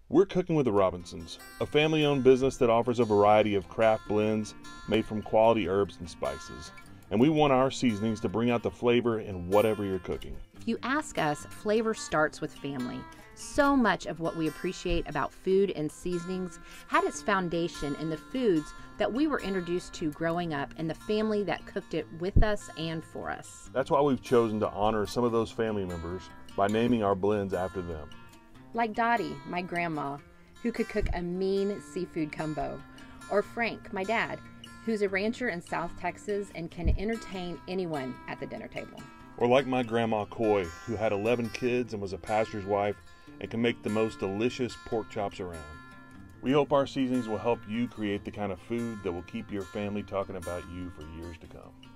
We're cooking with the Robinsons, a family-owned business that offers a variety of craft blends made from quality herbs and spices. And we want our seasonings to bring out the flavor in whatever you're cooking. If you ask us, flavor starts with family. So much of what we appreciate about food and seasonings had its foundation in the foods that we were introduced to growing up and the family that cooked it with us and for us. That's why we've chosen to honor some of those family members by naming our blends after them. Like Dottie, my grandma, who could cook a mean seafood combo. Or Frank, my dad, who's a rancher in South Texas and can entertain anyone at the dinner table. Or like my grandma Coy, who had 11 kids and was a pastor's wife and can make the most delicious pork chops around. We hope our seasonings will help you create the kind of food that will keep your family talking about you for years to come.